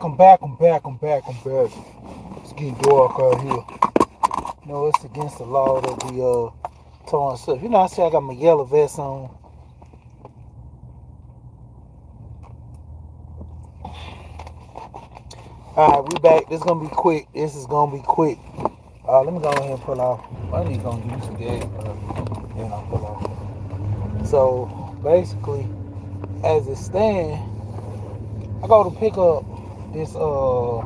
I'm back. It's getting dark out here. No, it's against the law that we towing stuff. I see I got my yellow vest on. Alright, we back. This is gonna be quick. This is gonna be quick. Let me go ahead and pull off. I need to go give me some gas. Then I'll pull off. So basically, as it stands, I go to pick up this pretty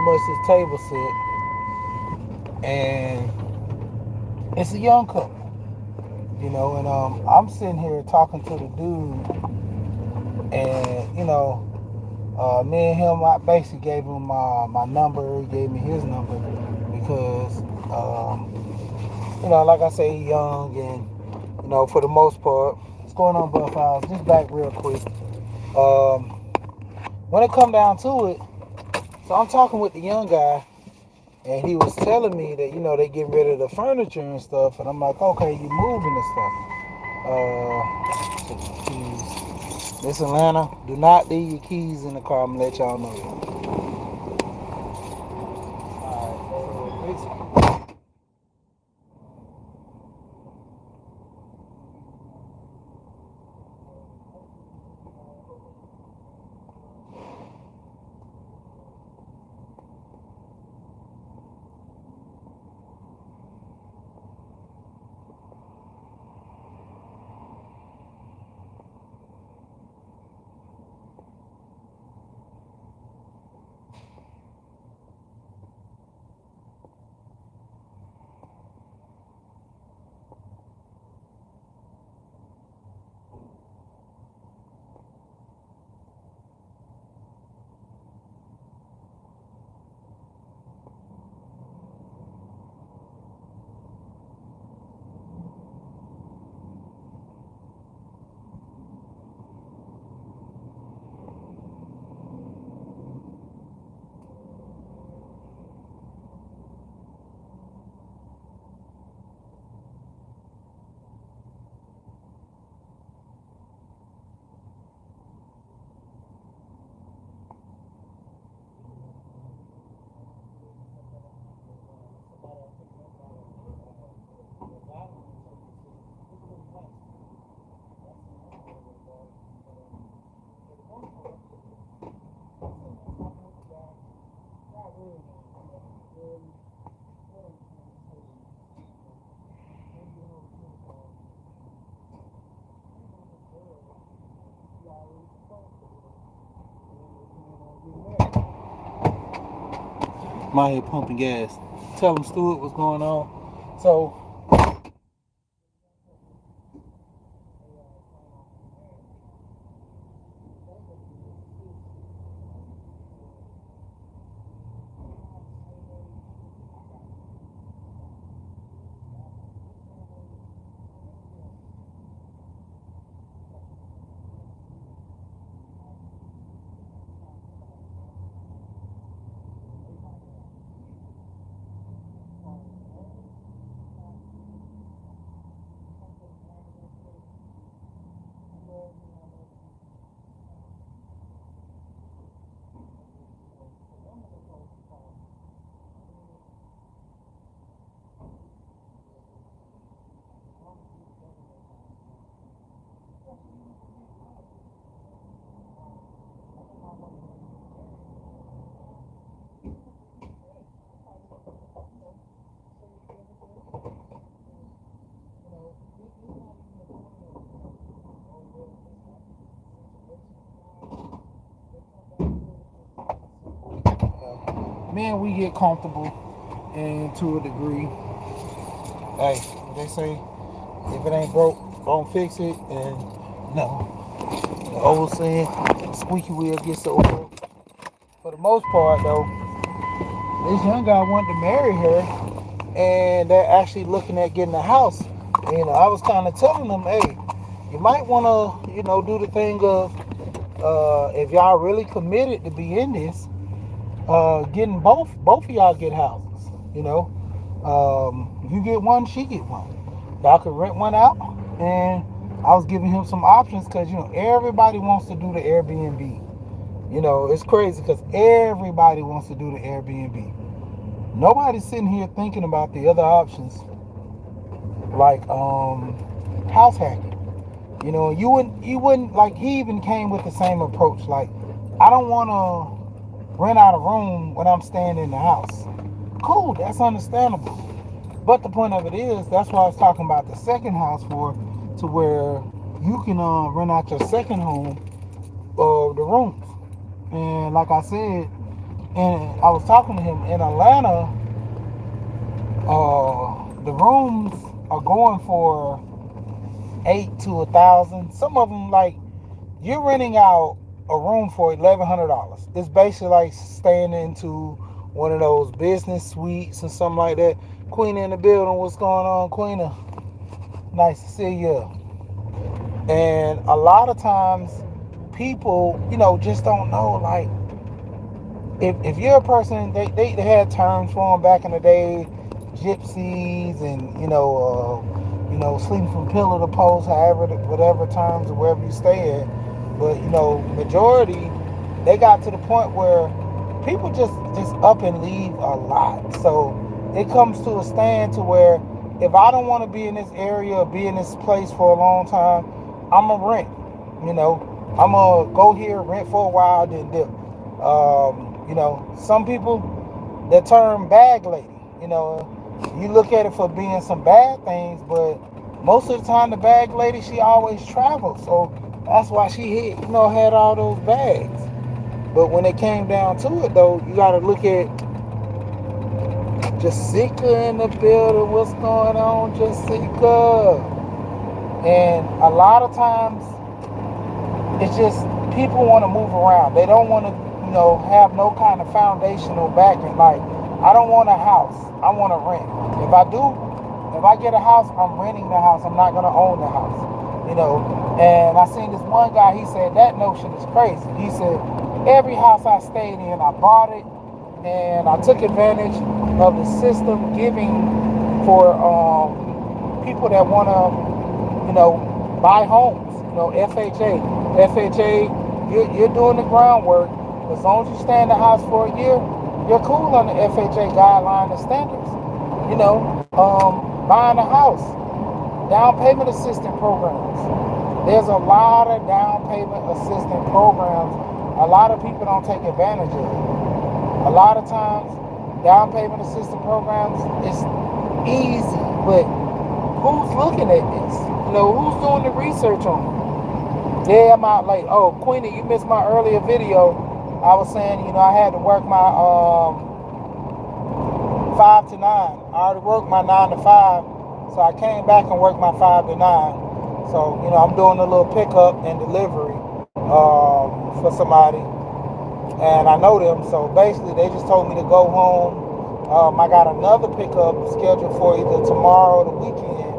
much this table set, and it's a young couple. And I'm sitting here talking to the dude, and me and him, I basically gave him my number. He gave me his number because, like I say, he's young, and for the most part, what's going on, Buff House? Just back real quick. Um, when it come down to it, so I'm talking with the young guy, and he was telling me that they getting rid of the furniture and stuff, and I'm like, okay, you moving and stuff. Keys. This Atlanta, do not leave your keys in the car. I'm gonna let y'all know. Alright, so I'm out here pumping gas. Tell him, Stuart, what's going on. So man, we get comfortable, and to a degree, hey, what they say, if it ain't broke, don't fix it. And the old saying, squeaky wheel gets the oil. For the most part, though, this young guy wanted to marry her, and they're actually looking at getting a house. I was kind of telling them, hey, you might want to, do the thing of, if y'all really committed to be in this, getting both of y'all get houses. You get one, she get one. Y'all could rent one out, and I was giving him some options because everybody wants to do the Airbnb. You know, it's crazy because everybody wants to do the Airbnb. Nobody's sitting here thinking about the other options like house hacking. You know, you wouldn't like he even came with the same approach. Like, I don't wanna rent out a room when I'm staying in the house. Cool, that's understandable. But the point of it is, that's why I was talking about the second house for, to where you can rent out your second home of the rooms. And like I said, and I was talking to him in Atlanta, the rooms are going for 8 to 1,000. Some of them, like, you're renting out a room for $1,100. It's basically like staying into one of those business suites or something like that. Queen in the building, what's going on, Queen? Nice to see you. And a lot of times, people, just don't know, like, if you're a person, they had terms for them back in the day, gypsies, and sleeping from pillar to post, however, whatever terms or wherever you stay at. But majority, they got to the point where people just up and leave a lot. So it comes to a stand to where if I don't want to be in this area or be in this place for a long time, I'm a rent. I'm gonna go here, rent for a while, then dip. Some people, that term bag lady. You look at it for being some bad things, but most of the time the bag lady, she always travels. So that's why she had all those bags. But when it came down to it, though, you got to look at Jessica in the building. What's going on, Jessica? And a lot of times, it's just people want to move around. They don't want to, have no kind of foundational backing. Like, I don't want a house. I want to rent. If I get a house, I'm renting the house. I'm not going to own the house. And I seen this one guy, he said, that notion is crazy. He said, every house I stayed in, I bought it, and I took advantage of the system giving for people that want to, buy homes. FHA, you're doing the groundwork. As long as you stay in the house for a year, you're cool on the FHA guideline and standards. Buying a house, down payment assistance programs. There's a lot of down payment assistance programs. A lot of people don't take advantage of it. A lot of times, down payment assistance programs is easy, but who's looking at this? Who's doing the research on it? Yeah, I'm out late. Oh, Queenie, you missed my earlier video. I was saying, I had to work my 5 to 9. I already worked my 9 to 5, so I came back and worked my 5 to 9. So, I'm doing a little pickup and delivery for somebody, and I know them. So basically, they just told me to go home. I got another pickup scheduled for either tomorrow or the weekend.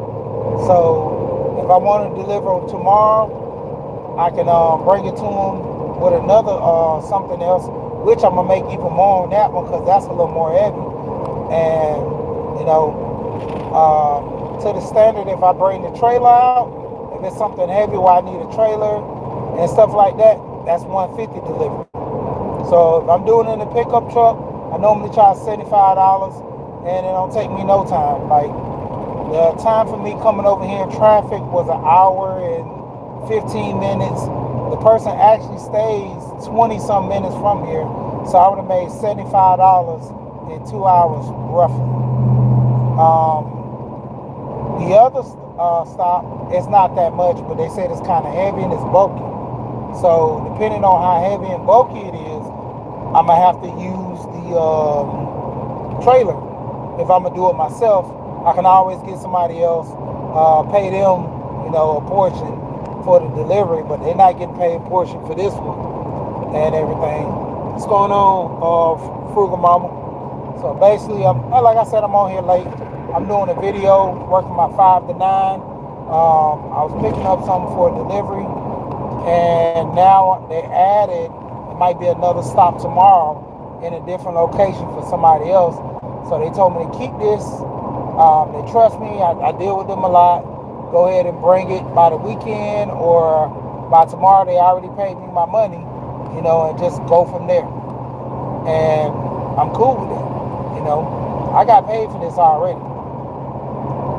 So if I want to deliver tomorrow, I can bring it to them with another something else, which I'm gonna make even more on that one because that's a little more heavy. And to the standard, if I bring the trailer out, if it's something heavy where I need a trailer and stuff like that, that's $150 delivery. So if I'm doing it in a pickup truck, I normally charge $75, and it don't take me no time. Like, the time for me coming over here in traffic was an hour and 15 minutes. The person actually stays 20 some minutes from here, so I would have made $75 in 2 hours roughly. The other stop, it's not that much, but they said it's kind of heavy and it's bulky. So depending on how heavy and bulky it is, I'm gonna have to use the trailer. If I'm gonna do it myself, I can always get somebody else, pay them, a portion for the delivery, but they're not getting paid a portion for this one and everything. What's going on, Frugal Mama? So basically, like I said, I'm on here late. I'm doing a video, working my 5 to 9. I was picking up something for delivery, and now they added, it might be another stop tomorrow in a different location for somebody else. So they told me to keep this. They trust me. I deal with them a lot. Go ahead and bring it by the weekend or by tomorrow. They already paid me my money, and just go from there. And I'm cool with it. I got paid for this already.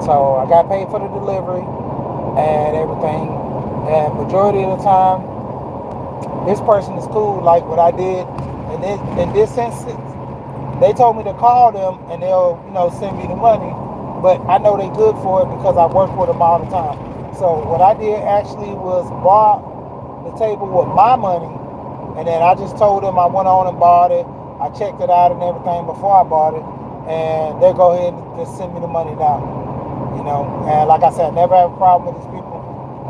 So I got paid for the delivery and everything. And majority of the time, this person is cool. Like what I did in this instance, they told me to call them and they'll, send me the money. But I know they good for it because I work with them all the time. So what I did actually was bought the table with my money, and then I just told them I went on and bought it. I checked it out and everything before I bought it, and they'll go ahead and just send me the money now. And like I said, I never have a problem with these people.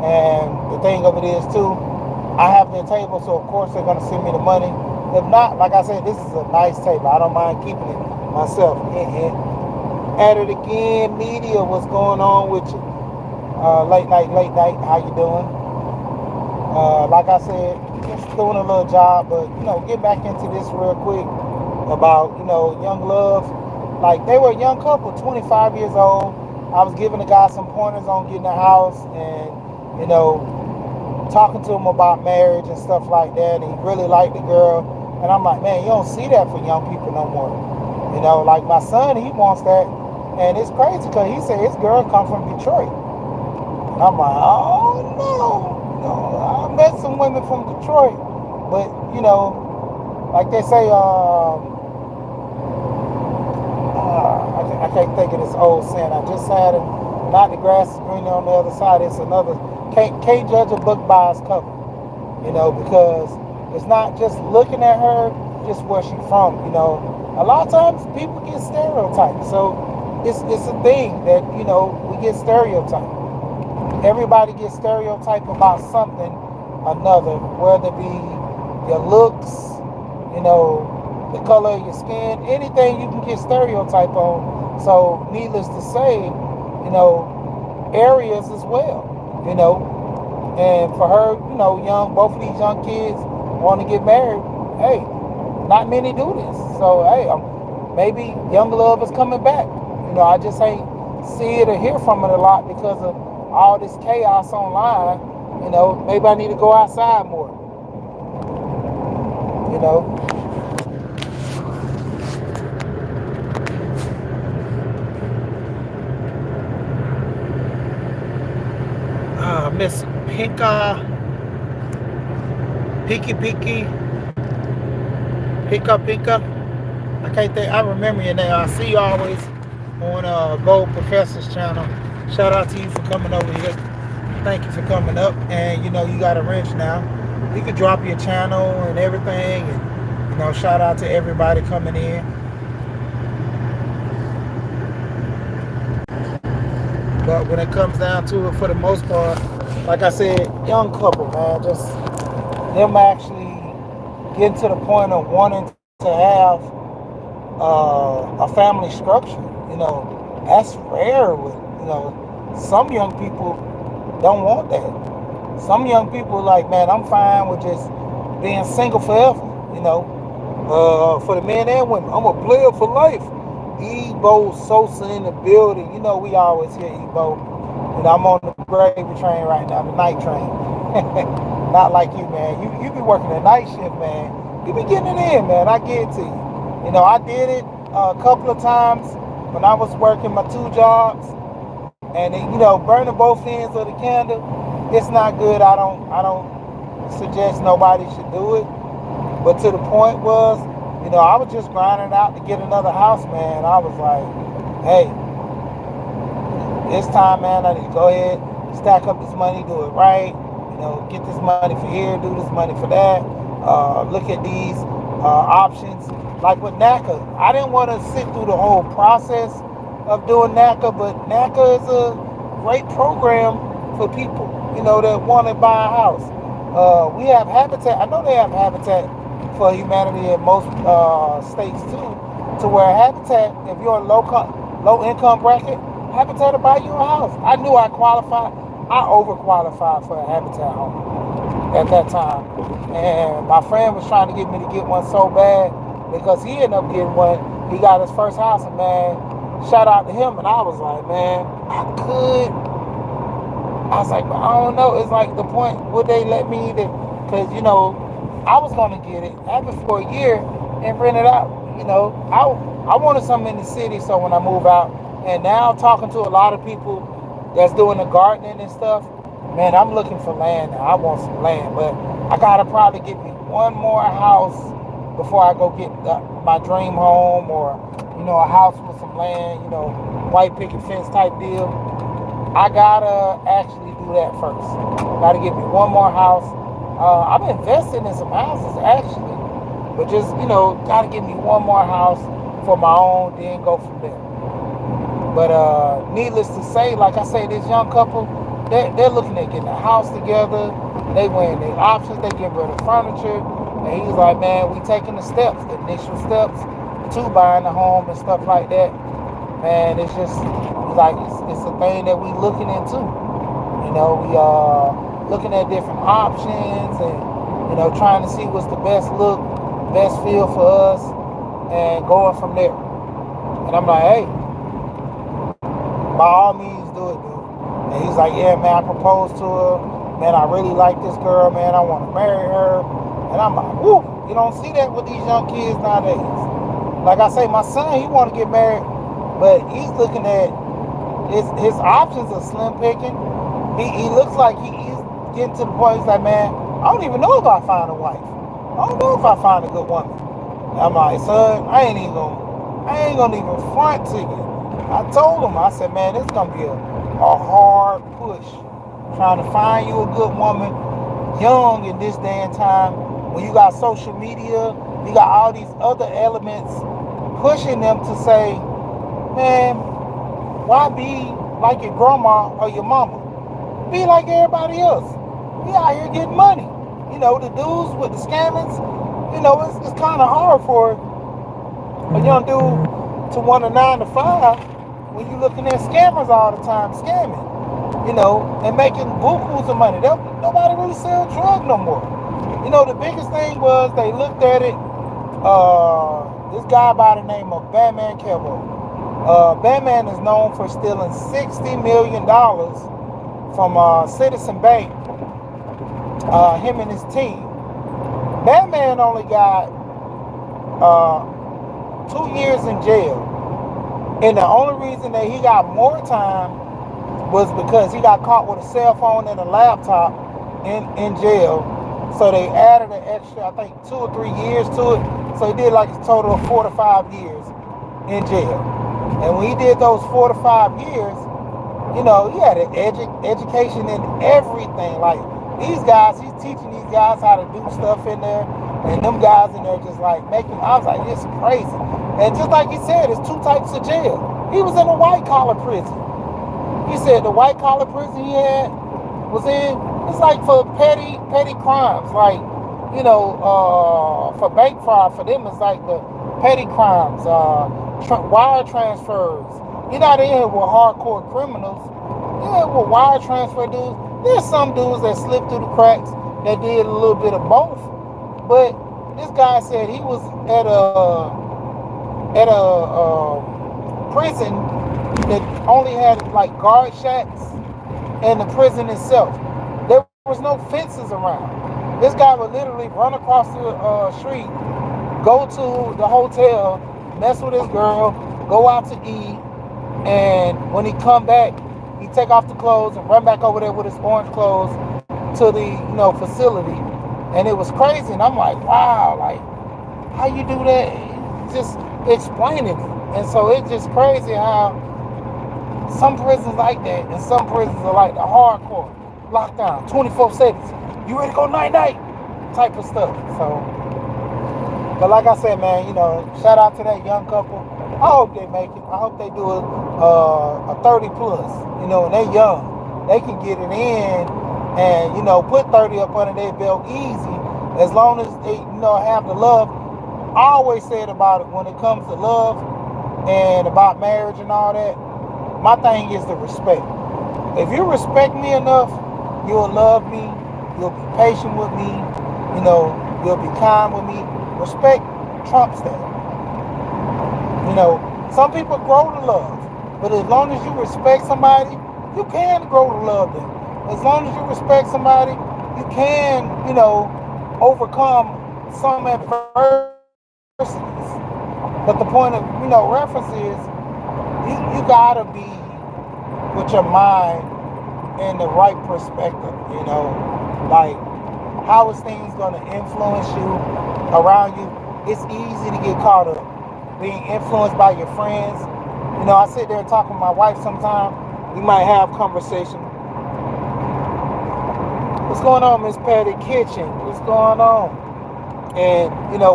And the thing of it is too, I have their table, so of course they're gonna send me the money. If not, like I said, this is a nice table. I don't mind keeping it myself. At it again, media, what's going on with you? Late night, how you doing? Like I said, just doing a little job, but get back into this real quick about young love. Like they were a young couple, 25 years old. I was giving the guy some pointers on getting a house and talking to him about marriage and stuff like that. And he really liked the girl, and I'm like, man, you don't see that for young people no more. Like my son, he wants that, and it's crazy because he said his girl come from Detroit. And I'm like, oh no. I met some women from Detroit, but like they say, I can't think of this old saying. I just had it. Not the grass is greener on the other side. It's another. Can't judge a book by its cover, because it's not just looking at her, just where she's from. A lot of times people get stereotyped, so it's a thing that we get stereotyped. Everybody gets stereotyped about something another, whether it be your looks, the color of your skin, anything you can get stereotyped on. So needless to say, areas as well, and for her, both of these young kids want to get married. Hey, not many do this. So hey, maybe young love is coming back. I just ain't see it or hear from it a lot because of all this chaos online. Maybe I need to go outside more. Miss Pika. I can't think. I remember your name. I see you always on Gold Professor's channel. Shout out to you for coming over here. Thank you for coming up. And you got a wrench now. You can drop your channel and everything. And shout out to everybody coming in. But when it comes down to it, for the most part, like I said, young couple, man, just them actually getting to the point of wanting to have a family structure. That's rare with some young people don't want that. Some young people like, man, I'm fine with just being single forever. For the men and women, I'm a player for life. Ebo Sosa in the building. We always hear Ebo. I'm on the gravy train right now, the night train. Not like you, man. You be working the night shift, man. You be getting it in, man. I get it to you. I did it a couple of times when I was working my 2 jobs, and burning both ends of the candle. It's not good. I don't suggest nobody should do it. But to the point was, I was just grinding out to get another house, man. I was like, hey, this time, man, I need to go ahead, stack up this money, do it right. Get this money for here, do this money for that. Look at these options. Like with NACA, I didn't want to sit through the whole process of doing NACA, but NACA is a great program for people, that want to buy a house. We have Habitat. I know they have Habitat for Humanity in most states too, to where Habitat, if you're in low income bracket, Habitat will buy you a house. I knew I qualified. I overqualified for a Habitat home at that time. And my friend was trying to get me to get one so bad because he ended up getting one. He got his first house, and man, shout out to him. And I was like, man, I was like, but I don't know. It's like the point, would they let me, because I was gonna get it, have it for a year, and rent it out. I wanted something in the city, so when I move out, and now talking to a lot of people that's doing the gardening and stuff, man, I'm looking for land now. I want some land, but I gotta probably get me one more house before I go get my dream home, or a house with some land, white picket fence type deal. I gotta actually do that first. Gotta get me one more house. I'm investing in some houses actually, but just gotta get me one more house for my own, then go from there. But needless to say, like I say, this young couple, they're looking at getting a house together. They weighing their options. They getting rid of furniture. And he's like, man, we taking the steps, the initial steps to buying a home and stuff like that. Man, it's just like it's a thing that we looking into. We are looking at different options and trying to see what's the best look, best feel for us, and going from there. And I'm like, hey, by all means, do it, dude. And he's like, yeah, man, I proposed to her. Man, I really like this girl, man. I want to marry her. And I'm like, woo, you don't see that with these young kids nowadays. Like I say, my son, he want to get married, but he's looking at his options are slim picking. He looks like he's getting to the point, he's like, man, I don't even know if I find a wife. I don't know if I find a good woman. And I'm like, son, I ain't gonna even front to you. I told him, I said, man, it's gonna be a hard push trying to find you a good woman young in this day and time when you got social media, you got all these other elements pushing them to say, man, why be like your grandma or your mama? Be like everybody else. We out here getting money. The dudes with the scammers, it's kind of hard for a young dude to want a 9 to 5 when you looking at scammers all the time scamming, and making bukus of money. Nobody really sell drugs no more. The biggest thing was they looked at it. This guy by the name of Batman Kevo. Batman is known for stealing $60 million from Citizen Bank. Him and his team. Batman only got 2 years in jail. And the only reason that he got more time was because he got caught with a cell phone and a laptop in jail. So they added an extra, I think, 2 or 3 years to it. So he did like a total of 4 to 5 years in jail. And when he did those 4 to 5 years, he had an education in everything. Like these guys, he's teaching these guys how to do stuff in there. And them guys in there just like making, I was like, this is crazy. And just like he said, it's 2 types of jail. He was in a white collar prison. He said the white collar prison he was in, it's like for petty crimes. Like, for bank fraud, for them it's like the petty crimes, wire transfers. You're not in here with hardcore criminals. You're in with wire transfer dudes. There's some dudes that slipped through the cracks that did a little bit of both. But this guy said he was at a prison that only had like guard shacks and the prison itself. There was no fences around. This guy would literally run across the street, go to the hotel, mess with his girl, go out to eat, and when he come back, he take off the clothes and run back over there with his orange clothes to the facility. And it was crazy. And I'm like, wow, like how you do that? Just explaining it. And so it's just crazy how some prisons like that and some prisons are like the hardcore lockdown, 24/7. You ready to go night-night type of stuff. So, but like I said, man, shout out to that young couple. I hope they make it. I hope they do a 30 plus, and they young. They can get it in and, put 30 up under their belt easy as long as they, have the love. I always said about it when it comes to love and about marriage and all that, my thing is the respect. If you respect me enough, you'll love me, you'll be patient with me, you'll be kind with me. Respect trumps that. Some people grow to love, but as long as you respect somebody, you can grow to love them. As long as you respect somebody, you can, overcome some adversities. But the point of, reference is you gotta be with your mind in the right perspective, like how is things gonna influence you around you. It's easy to get caught up being influenced by your friends. I sit there and talk with my wife sometimes. We might have conversation. What's going on, Miss Patty Kitchen? What's going on? And,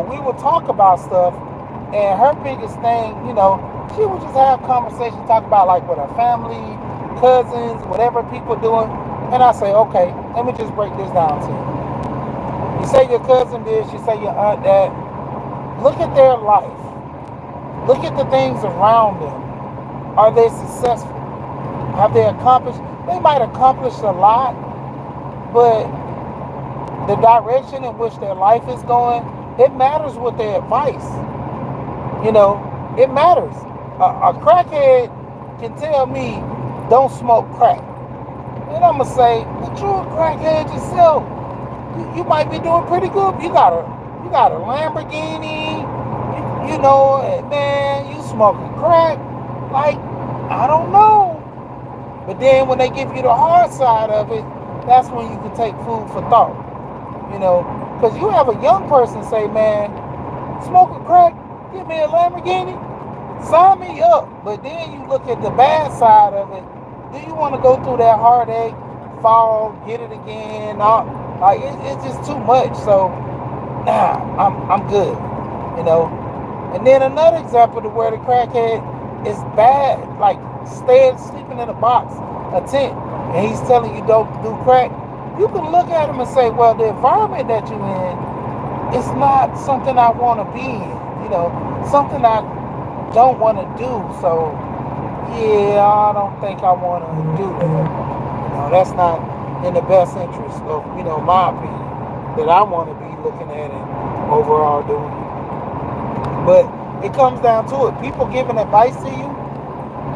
we would talk about stuff, and her biggest thing, she would just have conversation, talk about like with her family, cousins, whatever people doing. And I say, okay, let me just break this down to you. You say your cousin this, you say your aunt that. Look at their life. Look at the things around them. Are they successful? Have they accomplished? They might accomplish a lot, but the direction in which their life is going, it matters with their advice. It matters. A crackhead can tell me, don't smoke crack. And I'm going to say, but you're a crackhead yourself. You might be doing pretty good. You got a Lamborghini, and man, you smoking crack. Like, I don't know. But then when they give you the hard side of it, that's when you can take food for thought. Because you have a young person say, man, smoking crack, give me a Lamborghini, sign me up. But then you look at the bad side of it. Do you want to go through that heartache, fall, get it again? Like it's just too much. So, nah, I'm good. And then another example to where the crackhead is bad, like sleeping in a box, a tent, and he's telling you don't do crack. You can look at him and say, well, the environment that you're in is not something I want to be in, something I don't want to do. So, yeah, I don't think I want to do that. That's not in the best interest of, my opinion, that I want to be looking at and overall doing. But it comes down to it. People giving advice to you,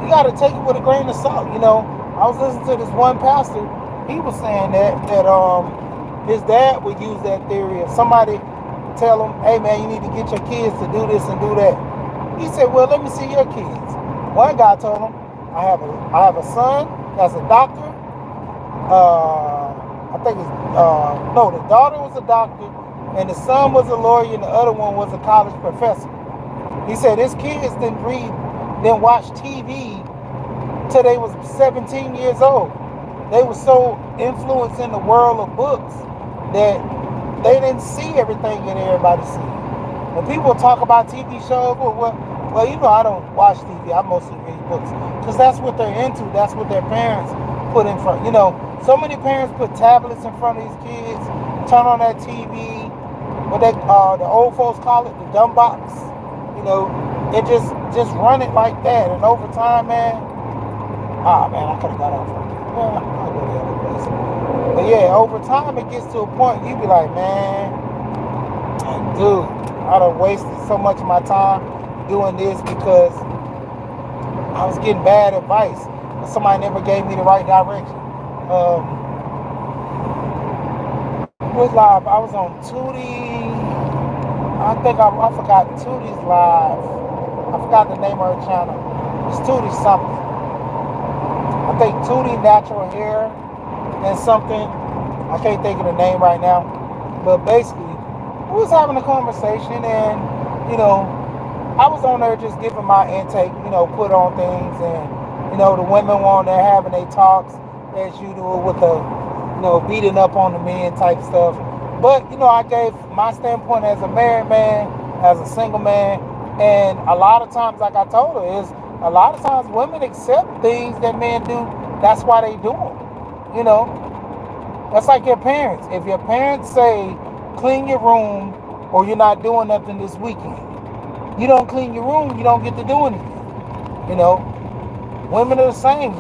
you got to take it with a grain of salt. I was listening to this one pastor. He was saying that his dad would use that theory. If somebody tell him, hey man, you need to get your kids to do this and do that, he said, well, let me see your kids. One guy told him, I have a son that's a doctor. I think the daughter was a doctor, and the son was a lawyer, and the other one was a college professor. He said his kids didn't watch TV till they was 17 years old. They were so influenced in the world of books that they didn't see everything that everybody see. When people talk about TV shows, well, I don't watch TV. I mostly read books because that's what they're into. That's what their parents put in front. So many parents put tablets in front of these kids, turn on that TV, what the old folks call it, the dumb box. And just run it like that. And over time, man, I could have got off right there. Well, I'll go the other place. But yeah, over time it gets to a point you be like, man, dude, I done wasted so much of my time doing this because I was getting bad advice and somebody never gave me the right direction. Was live. I was on Tootie. I think I forgot Tootie's live. I forgot the name of her channel. It's Tootie something. I think Tootie Natural Hair and something. I can't think of the name right now. But basically, we was having a conversation and, I was on there just giving my intake, put on things and, the women were on there having their talks as you do with the, beating up on the men type stuff. But, I gave my standpoint as a married man, as a single man, and a lot of times, like I told her, is a lot of times women accept things that men do. That's why they do them. That's like your parents. If your parents say, clean your room or you're not doing nothing this weekend, you don't clean your room, you don't get to do anything. Women are the same.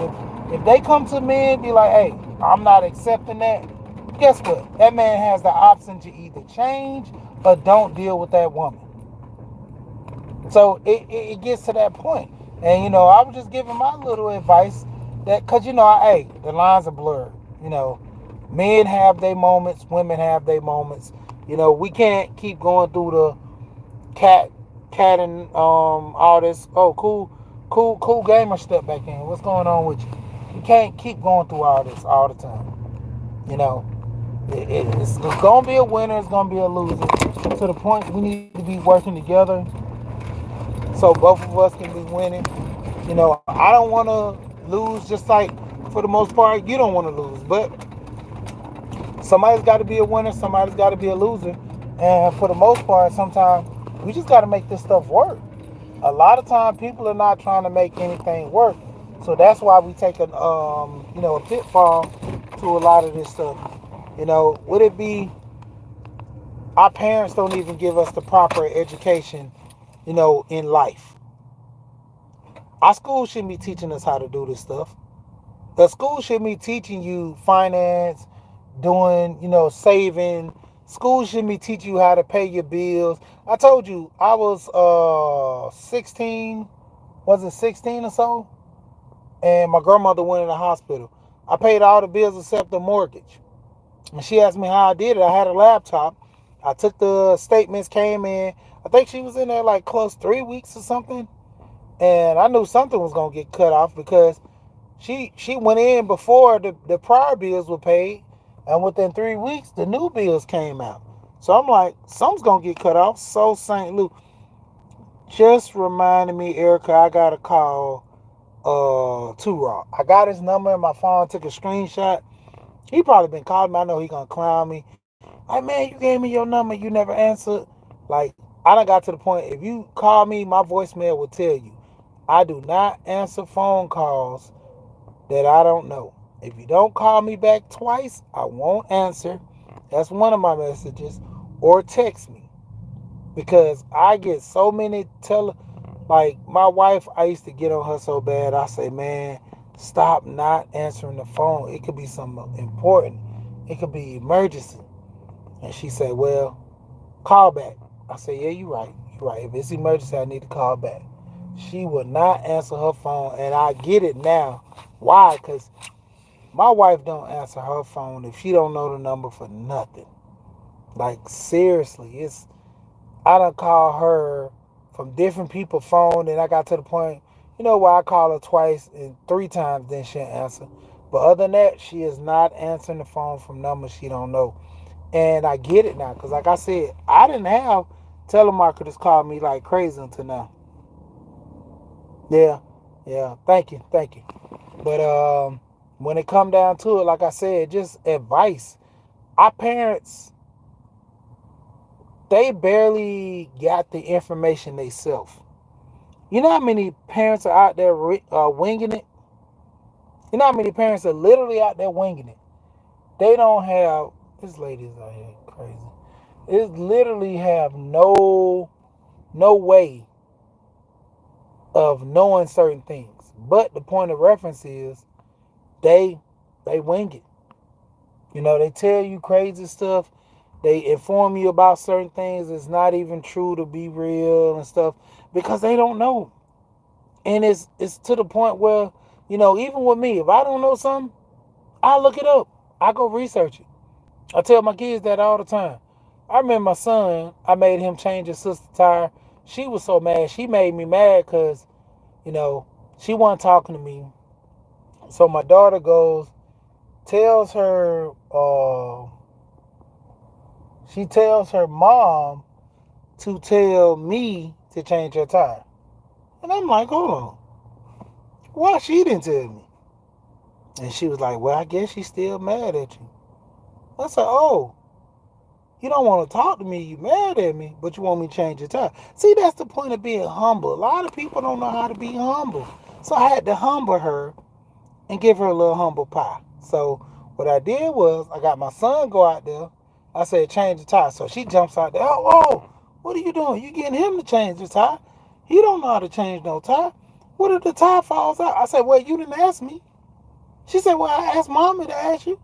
If they come to men and be like, hey, I'm not accepting that, guess what? That man has the option to either change or don't deal with that woman. So it gets to that point. And, I was just giving my little advice that, because, the lines are blurred. Men have their moments, women have their moments. We can't keep going through the cat and all this. Oh, cool gamer, step back in. What's going on with you? You can't keep going through all this all the time. You know, it's gonna be a winner. It's gonna be a loser. To the point we need to be working together so both of us can be winning. I don't want to lose. Just like for the most part, you don't want to lose. But somebody's got to be a winner. Somebody's got to be a loser. And for the most part, sometimes we just got to make this stuff work. A lot of time, people are not trying to make anything work. So that's why we take a pitfall to a lot of this stuff. Would it be our parents don't even give us the proper education, in life? Our school shouldn't be teaching us how to do this stuff. The school should be teaching you finance, doing, saving. School should be teaching you how to pay your bills. I told you I was 16, was it 16 or so? And my grandmother went in the hospital. I paid all the bills except the mortgage. And she asked me how I did it. I had a laptop. I took the statements, came in. I think she was in there like close 3 weeks or something. And I knew something was going to get cut off because she went in before the prior bills were paid. And within 3 weeks, the new bills came out. So I'm like, something's going to get cut off. So St. Luke just reminded me, Erica, I got to call Turok. I got his number in my phone, took a screenshot. He probably been calling me. I know he going to clown me. Like, man, you gave me your number. You never answered. Like, I done got to the point, if you call me, my voicemail will tell you. I do not answer phone calls that I don't know. If you don't call me back twice, I won't answer. That's one of my messages. Or text me. Because I get so many like my wife, I used to get on her so bad. I say, man, stop not answering the phone. It could be something important. It could be emergency. And she said, well, call back. I said, yeah, you're right. You're right. If it's emergency, I need to call back. She would not answer her phone. And I get it now. Why? Because my wife don't answer her phone if she don't know the number for nothing. Like, seriously, I done call her from different people's phone, and I got to the point, where I call her twice and 3 times, then she'll answer. But other than that, she is not answering the phone from numbers she don't know. And I get it now, because like I said, I didn't have telemarketers call me like crazy until now. Yeah, thank you. But when it come down to it, like I said, just advice. Our parents, they barely got the information themselves. You know how many parents are out there winging it? You know how many parents are literally out there winging it? They don't have, this lady's out here crazy. It literally have no way of knowing certain things. But the point of reference is they wing it. They tell you crazy stuff. They inform you about certain things that's not even true to be real and stuff because they don't know. And it's to the point where, even with me, if I don't know something, I look it up. I go research it. I tell my kids that all the time. I remember my son, I made him change his sister's tire. She was so mad. She made me mad because, she wasn't talking to me. So my daughter goes, tells her, she tells her mom to tell me to change her tire. And I'm like, hold on. Why she didn't tell me? And she was like, well, I guess she's still mad at you. I said, oh, you don't want to talk to me, you mad at me, but you want me to change your tire. See, that's the point of being humble. A lot of people don't know how to be humble. So I had to humble her and give her a little humble pie. So what I did was I got my son go out there. I said, change the tire. So she jumps out there. Oh, what are you doing? You getting him to change the tire? He don't know how to change no tire. What if the tire falls out? I said, well, you didn't ask me. She said, well, I asked mommy to ask you.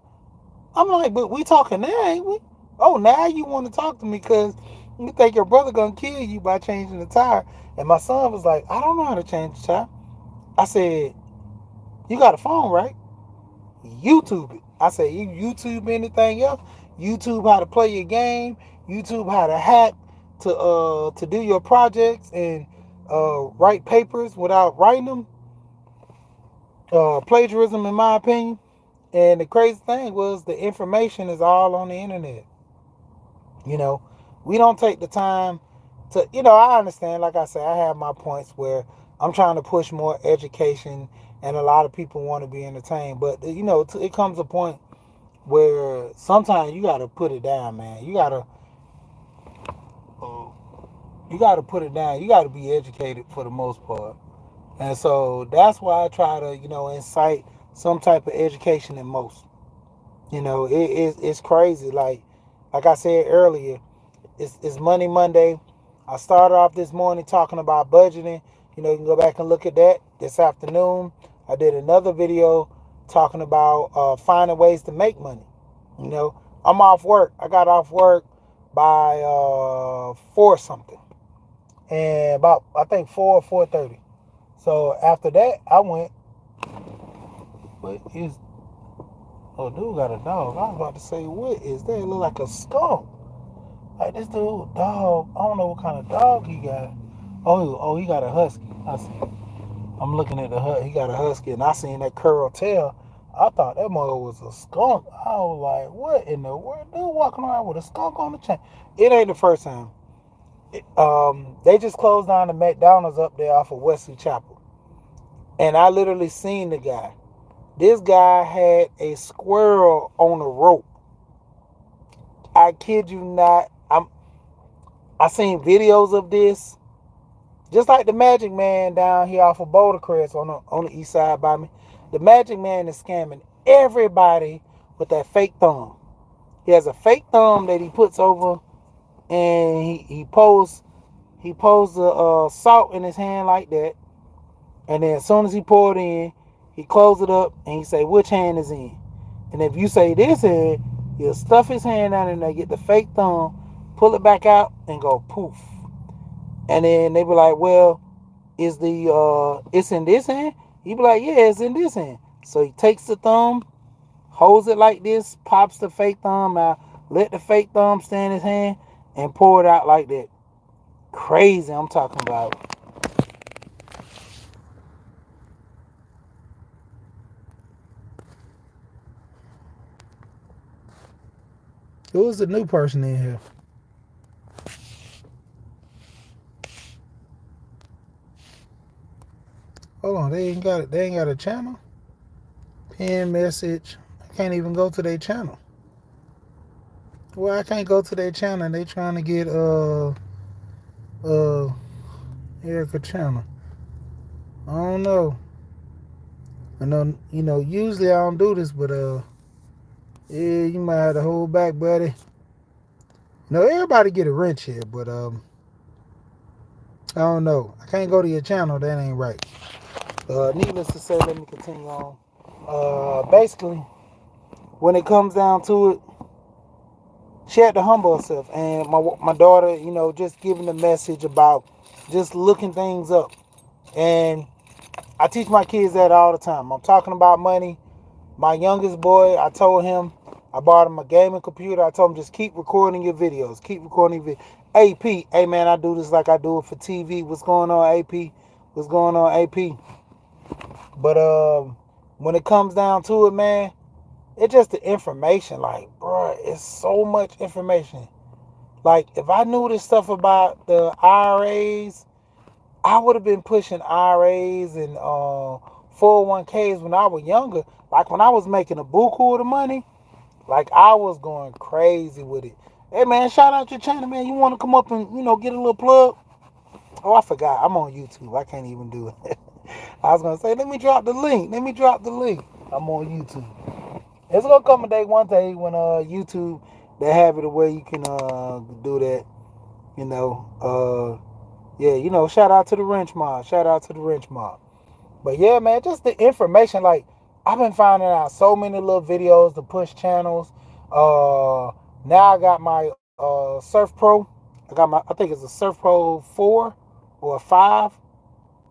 I'm like, but we talking now, ain't we? Oh, now you want to talk to me because you think your brother going to kill you by changing the tire. And my son was like, I don't know how to change the tire. I said, you got a phone, right? YouTube it. I said, you YouTube anything else? YouTube how to play your game. YouTube how to hack to do your projects and write papers without writing them. Plagiarism, in my opinion. And the crazy thing was the information is all on the internet. You know, we don't take the time to, I understand, like I say, I have my points where I'm trying to push more education and a lot of people want to be entertained. But, it comes a point where sometimes you got to put it down, man. You got to put it down. You got to be educated for the most part. And so that's why I try to, incite some type of education in most. It's crazy. Like I said earlier, it's Money Monday. I started off this morning talking about budgeting. You can go back and look at that this afternoon. I did another video talking about finding ways to make money. I'm off work. I got off work by 4 something, and about I think 4:30. So after that, I went. What is? Oh, dude got a dog. I was about to say, what is that? It look like a skunk. Like this dude, dog. I don't know what kind of dog he got. Oh, he got a husky. I see. I'm looking at the hut. He got a husky, and I seen that curl tail. I thought that mother was a skunk. I was like, what in the world? Dude walking around with a skunk on the chain. It ain't the first time. They just closed down the McDonald's up there off of Wesley Chapel. And I literally seen the guy. This guy had a squirrel on a rope. I kid you not. I seen videos of this. Just like the Magic Man down here off of Boulder Crest on the east side by me. The Magic Man is scamming everybody with that fake thumb. He has a fake thumb that he puts over, and he pulls the salt in his hand like that. And then as soon as he pour it in, he close it up and he say which hand is in. And if you say this hand, he'll stuff his hand down in there, get the fake thumb, pull it back out, and go poof. And then they be like, well, it's in this hand? He be like, yeah, it's in this hand. So he takes the thumb, holds it like this, pops the fake thumb out, let the fake thumb stay in his hand, and pour it out like that. Crazy, I'm talking about. Who's the new person in here? Hold on, they ain't got a channel. Pin message. I can't even go to their channel. Well, I can't go to their channel. They trying to get Erica channel. I don't know. I know, usually I don't do this, but yeah, you might have to hold back, buddy. Everybody get a wrench here, but I don't know. I can't go to your channel. That ain't right. Needless to say, let me continue on. Basically, when it comes down to it, she had to humble herself, and my daughter, just giving the message about just looking things up. And I teach my kids that all the time. I'm talking about money. My youngest boy, I told him, I bought him a gaming computer. I told him just keep recording your videos. Keep recording your videos. AP, hey man, I do this like I do it for TV. What's going on, AP? What's going on, AP? But when it comes down to it, man, it's just the information. Like, bro, it's so much information. Like, if I knew this stuff about the IRAs, I would have been pushing IRAs and 401ks when I was younger. Like, when I was making a buku of the money, like, I was going crazy with it. Hey, man, shout out your channel, man. You want to come up and, get a little plug? Oh, I forgot. I'm on YouTube. I can't even do it. I was going to say, let me drop the link. I'm on YouTube. It's going to come a day one day when YouTube, they have it a way you can do that. Yeah, shout out to the Wrench Mob. But yeah, man, just the information. Like, I've been finding out so many little videos to push channels. Now I got my Surf Pro. I think it's a Surf Pro 4 or 5.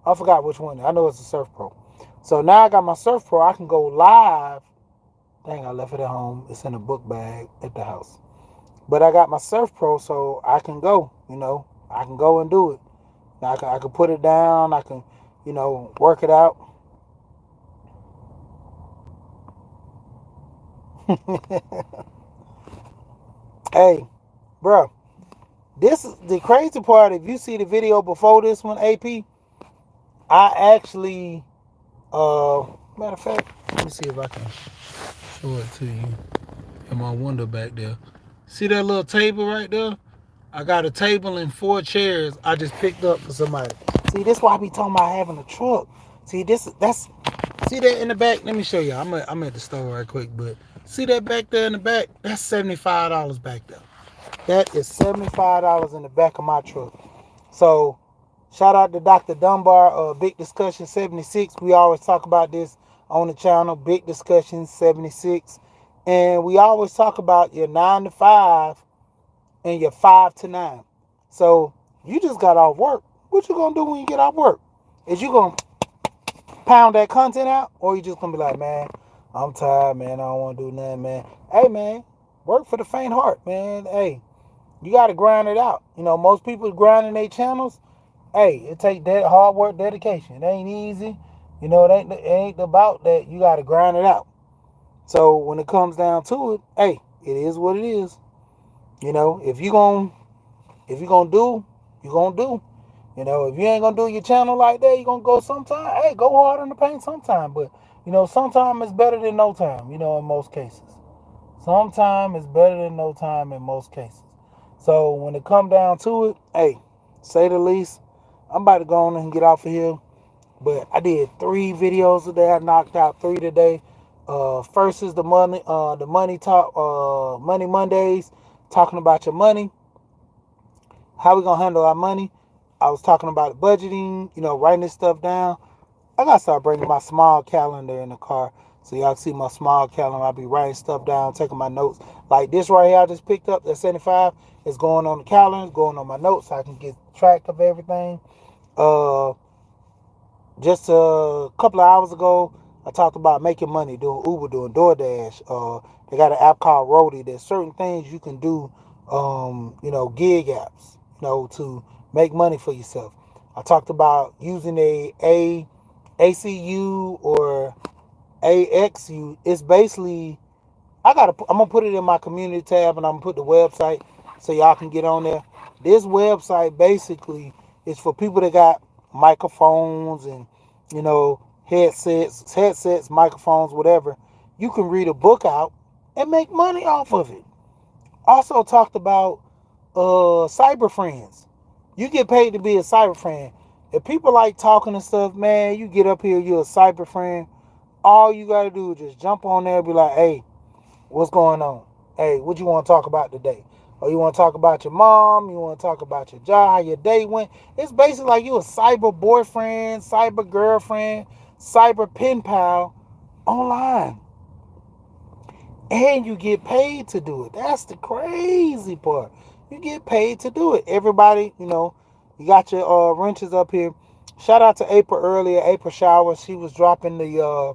I forgot which one. I know it's a Surf Pro. So now I got my Surf Pro. I can go live. Dang, I left it at home. It's in a book bag at the house. But I got my Surf Pro, so I can go. I can go and do it. I can put it down. I can, work it out. Hey, bro, this is the crazy part. If you see the video before this one, AP, I actually, matter of fact, let me see if I can show it to you in my window back there. See that little table right there? I got a table and 4 chairs I just picked up for somebody. See, this is why I be talking about having a truck. See, see that in the back? Let me show you. I'm at the store right quick, but see that back there in the back? That's $75 back there. That is $75 in the back of my truck. So, shout out to Dr. Dunbar, Big Discussion 76. We always talk about this on the channel, Big Discussion 76. And we always talk about your 9 to 5 and your 5 to 9. So, you just got off work. What you gonna do when you get off work? Is you gonna pound that content out, or you just gonna be like, man, I'm tired, man, I don't want to do nothing, man. Hey, man, work for the faint heart, man. Hey, you gotta grind it out. Most people grinding their channels. Hey, it take that hard work, dedication. It ain't easy. It ain't about that. You gotta grind it out. So when it comes down to it, hey, it is what it is. If you gonna do, you gonna do. If you ain't gonna do your channel like that, you gonna go sometime. Hey, go hard in the paint sometime. But sometime is better than no time. In most cases, sometime is better than no time in most cases. So when it come down to it, hey, say the least, I'm about to go on and get off of here. But I did 3 videos today. I knocked out 3 today. First is the money talk, Money Mondays, talking about your money, how we gonna handle our money. I was talking about budgeting, writing this stuff down. I gotta start bringing my small calendar in the car, so y'all see my small calendar. I'll be writing stuff down, taking my notes. Like this right here, I just picked up. That 75 is going on the calendar, going on my notes, so I can get track of everything. Just a couple of hours ago, I talked about making money, doing Uber, doing DoorDash. They got an app called Roadie. There's certain things you can do, gig apps, to make money for yourself. I talked about using a ACU or AXU. It's basically, I'm gonna put it in my community tab, and I'm gonna put the website so y'all can get on there. This website basically is for people that got microphones and headsets, microphones, whatever. You can read a book out and make money off of it. Also talked about cyber friends. You get paid to be a cyber friend. If people like talking and stuff, man, you get up here, you're a cyber friend. All you gotta do is just jump on there and be like, hey, what's going on? Hey, what you want to talk about today? Or you want to talk about your mom? You want to talk about your job, how your day went? It's basically like you a cyber boyfriend, cyber girlfriend, cyber pen pal online. And you get paid to do it. That's the crazy part. You get paid to do it. Everybody, you got your wrenches up here. Shout out to April earlier, April Shower. She was dropping the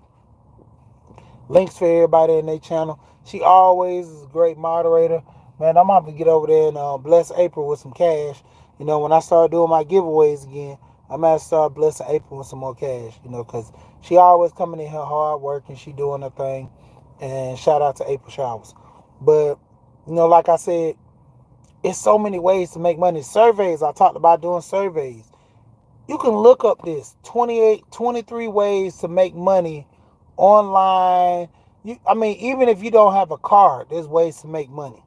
links for everybody in their channel. She always is a great moderator. Man, I'm going to get over there and bless April with some cash. When I start doing my giveaways again, I'm going to start blessing April with some more cash, because she always coming in here hard working. She doing her thing. And shout out to April Showers. But, like I said, it's so many ways to make money. Surveys, I talked about doing surveys. You can look up this 23 ways to make money online. Even if you don't have a card, there's ways to make money.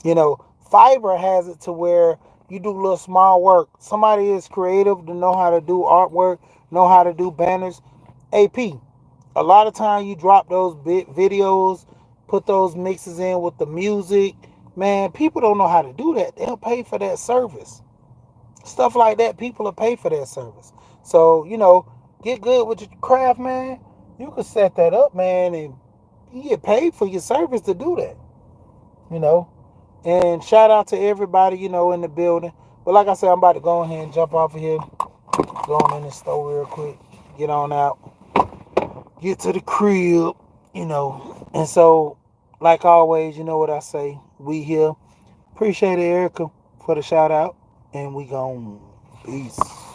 Fiverr has it to where you do little small work. Somebody is creative to know how to do artwork, know how to do banners. AP, a lot of time you drop those videos, put those mixes in with the music. Man, people don't know how to do that. They'll pay for that service. Stuff like that, people will pay for that service. So, get good with your craft, man. You can set that up, man, and you get paid for your service to do that. And shout out to everybody, in the building. But like I said, I'm about to go ahead and jump off of here. Go on in the store real quick. Get on out. Get to the crib, And so Like always, you know what I say. We here. Appreciate it, Erica, for the shout out. And we gone. Peace.